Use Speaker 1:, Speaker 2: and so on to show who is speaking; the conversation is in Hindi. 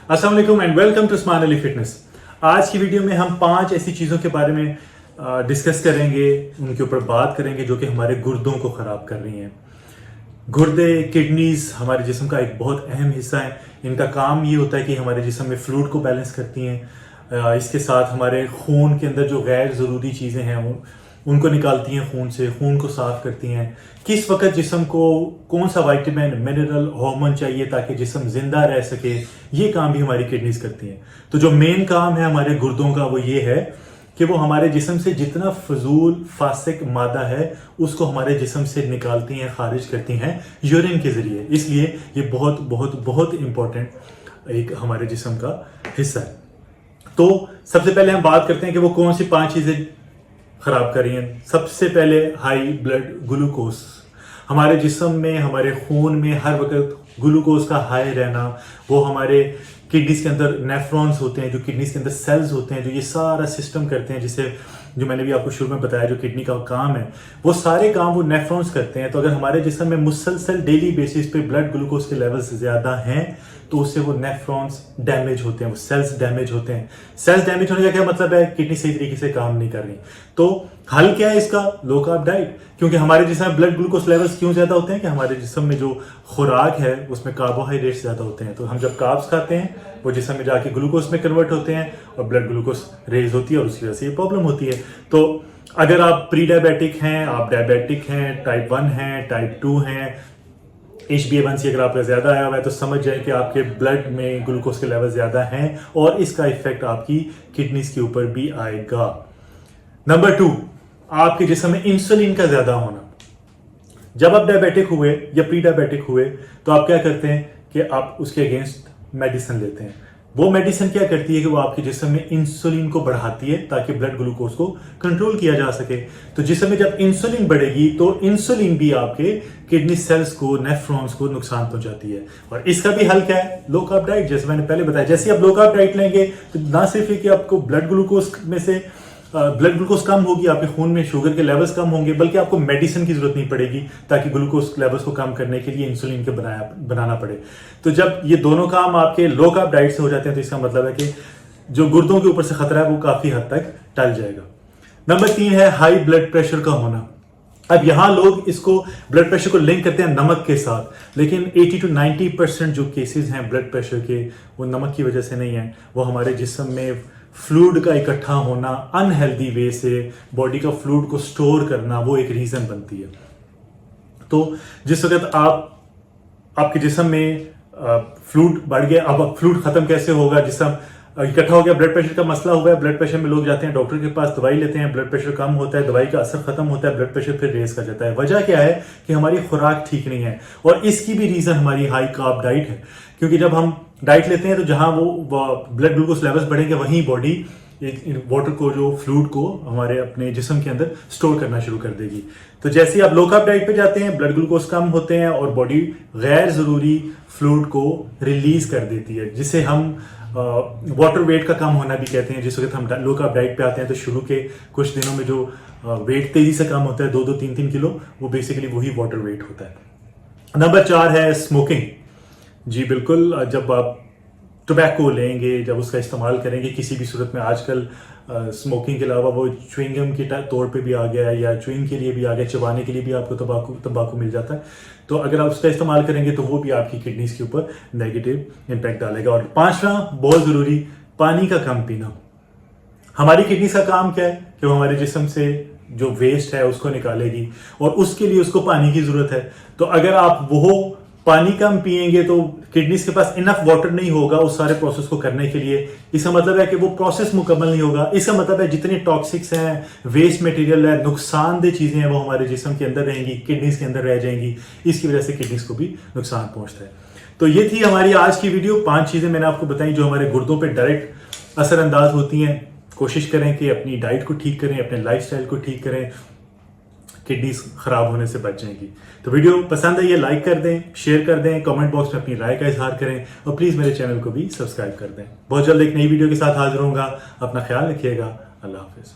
Speaker 1: अस्सलाम वालेकुम and welcome to Usman Ali fitness. आज की वीडियो में हम 5 ऐसी चीज़ों के बारे में डिस्कस करेंगे, उनके ऊपर बात करेंगे जो कि हमारे गुर्दों को ख़राब कर रही हैं। गुर्दे, किडनीज हमारे जिस्म का एक बहुत अहम हिस्सा है। इनका काम ये होता है कि हमारे जिस्म में फ्लूइड को बैलेंस करती हैं। इसके साथ हमारे खून के अंदर जो गैर ज़रूरी चीज़ें हैं उनको निकालती हैं खून से, खून को साफ करती हैं। किस वक्त जिस्म को कौन सा विटामिन, मिनरल, हार्मोन चाहिए ताकि जिस्म जिंदा रह सके, ये काम भी हमारी किडनीज करती हैं। तो जो मेन काम है हमारे गुर्दों का वो ये है कि वो हमारे जिस्म से जितना फजूल फासिक मादा है उसको हमारे जिस्म से निकालती हैं, खारिज करती हैं यूरिन के ज़रिए। इसलिए ये बहुत बहुत बहुत इंपॉर्टेंट एक हमारे जिस्म का हिस्सा है। तो सबसे पहले हम बात करते हैं कि वो कौन सी 5 चीज़ें खराब कर रही हैं। सबसे पहले हाई ब्लड ग्लूकोज। हमारे जिस्म में, हमारे खून में हर वक्त ग्लूकोज का हाई रहना, वो हमारे किडनीज के अंदर नेफ्रॉन्स होते हैं, जो किडनीज के अंदर सेल्स होते हैं, जो ये सारा सिस्टम करते हैं, जिसे जो मैंने भी आपको शुरू में बताया जो किडनी का काम है, वो सारे काम वो नेफ्रॉन्स करते हैं। तो अगर हमारे जिस्म में मुसलसल डेली बेसिस पे ब्लड ग्लूकोज के लेवल्स ज़्यादा हैं तो उससे वो नेफ्रॉन्स डैमेज होते हैं, वो सेल्स डैमेज होते हैं। सेल्स डैमेज होने का क्या मतलब है? किडनी सही तरीके से काम नहीं कर रही। तो हल क्या है इसका? Low carb diet. क्योंकि हमारे जिस्म में ब्लड ग्लूकोज लेवल्स क्यों ज्यादा होते हैं कि हमारे जिस्म में जो खुराक है उसमें कार्बोहाइड्रेट्स ज्यादा होते हैं। तो हम जब कार्ब्स खाते हैं वो जिस्म में जाके ग्लूकोज में कन्वर्ट होते हैं और ब्लड ग्लूकोज रेज होती है और उसकी वजह से ये प्रॉब्लम होती है। तो अगर आप प्री डायबिटिक हैं, आप डायबिटिक हैं, टाइप 1 हैं, टाइप 2 हैं, HbA1c अगर आपका ज्यादा आया हुआ है तो समझ जाए कि आपके ब्लड में ग्लूकोज के लेवल ज्यादा हैं और इसका इफेक्ट आपकी किडनीज के ऊपर भी आएगा। नंबर 2, आपके जिस्म में इंसुलिन का ज्यादा होना। जब आप डायबिटिक हुए या प्री डायबिटिक हुए तो आप क्या करते हैं कि आप उसके अगेंस्ट मेडिसिन लेते हैं। वो मेडिसिन क्या करती है कि वो आपके जिस्म में इंसुलिन को बढ़ाती है ताकि ब्लड ग्लूकोज को कंट्रोल किया जा सके। तो जिस्म में जब इंसुलिन बढ़ेगी तो इंसुलिन भी आपके किडनी सेल्स को, नेफ्रॉन्स को नुकसान पहुंचाती है। और इसका भी हल क्या है? Low carb diet. जैसे मैंने पहले बताया, जैसे आप लो कार्ब डाइट लेंगे तो ना सिर्फ ये कि आपको ब्लड ग्लूकोज में से ब्लड ग्लूकोज कम होगी, आपके खून में शुगर के लेवल्स कम होंगे, बल्कि आपको मेडिसिन की जरूरत नहीं पड़ेगी ताकि ग्लूकोज लेवल्स को कम करने के लिए इंसुलिन के बनाना पड़े। तो जब ये दोनों काम आपके लो कार्ब डाइट से हो जाते हैं तो इसका मतलब है कि जो गुर्दों के ऊपर से खतरा है वो काफी हद तक टल जाएगा। नंबर 3 है हाई ब्लड प्रेशर का होना। अब यहां लोग इसको ब्लड प्रेशर को लिंक करते हैं नमक के साथ, लेकिन 80 to 90% जो केसेस हैं ब्लड प्रेशर के वो नमक की वजह से नहीं है, वो हमारे जिस्म में फ्लूइड का इकट्ठा होना, अनहेल्दी वे से बॉडी का फ्लूइड को स्टोर करना, वो एक रीजन बनती है। तो जिस वक्त आपके जिस्म में फ्लूइड बढ़ गया, अब फ्लूइड खत्म कैसे होगा? जिस्म इकट्ठा हो गया, ब्लड प्रेशर का मसला हो गया, ब्लड प्रेशर में लोग जाते हैं डॉक्टर के पास, दवाई लेते हैं, ब्लड प्रेशर कम होता है, दवाई का असर खत्म होता है, ब्लड प्रेशर फिर रेस कर जाता है। वजह क्या है कि हमारी खुराक ठीक नहीं है और इसकी भी रीजन हमारी हाई कार्ब डाइट है। क्योंकि जब हम डाइट लेते हैं तो जहां वो ब्लड ग्लूकोज लेवल्स बढ़ेंगे वहीं बॉडी वाटर को, जो फ्लूइड को हमारे अपने जिस्म के अंदर स्टोर करना शुरू कर देगी। तो जैसे ही आप लो कार्ब डाइट पे जाते हैं ब्लड ग्लूकोज कम होते हैं और बॉडी गैर जरूरी फ्लूइड को रिलीज कर देती है, जिसे हम वाटर वेट का कम होना भी कहते हैं। जिस वक्त हम लो कार्ब डाइट पे आते हैं तो शुरू के कुछ दिनों में जो वेट तेजी से कम होता है 2-2, 3-3 किलो, वो बेसिकली वही वाटर वेट होता है। नंबर 4 है स्मोकिंग। जी बिल्कुल, जब आप टोबैको लेंगे, जब उसका इस्तेमाल करेंगे किसी भी सूरत में, आजकल स्मोकिंग के अलावा वो च्युइंगम के तौर पे भी आ गया है या च्युइंग के लिए भी आ गया, चबाने के लिए भी आपको तंबाकू मिल जाता है। तो अगर आप उसका इस्तेमाल करेंगे तो वो भी आपकी किडनीज के ऊपर नेगेटिव इम्पैक्ट डालेगा। और 5वां बहुत जरूरी, पानी का कम पीना। हमारी किडनीज का काम क्या है कि वो हमारे जिस्म से जो वेस्ट है उसको निकालेगी और उसके लिए उसको पानी की जरूरत है। तो अगर आप वो पानी कम पिएंगे तो किडनीज के पास इनफ वाटर नहीं होगा उस सारे प्रोसेस को करने के लिए। इसका मतलब है कि वो प्रोसेस मुकम्मल नहीं होगा। इसका मतलब है जितने टॉक्सिक्स हैं, वेस्ट मटेरियल है, नुकसानदेह चीजें हैं, वो हमारे जिस्म के अंदर रहेंगी, किडनीज के अंदर रह जाएंगी। इसकी वजह से किडनीज को भी नुकसान पहुंचता है। तो ये थी हमारी आज की वीडियो। 5 चीजें मैंने आपको बताई जो हमारे गुर्दों पर डायरेक्ट असरअंदाज होती हैं। कोशिश करें कि अपनी डाइट को ठीक करें, अपने लाइफस्टाइल को ठीक करें, किडनीज खराब होने से बच जाएंगी। तो वीडियो पसंद है ये लाइक कर दें, शेयर कर दें, कमेंट बॉक्स में अपनी राय का इजहार करें और प्लीज मेरे चैनल को भी सब्सक्राइब कर दें। बहुत जल्द एक नई वीडियो के साथ हाजिर होऊंगा। अपना ख्याल रखिएगा। अल्लाह हाफिज।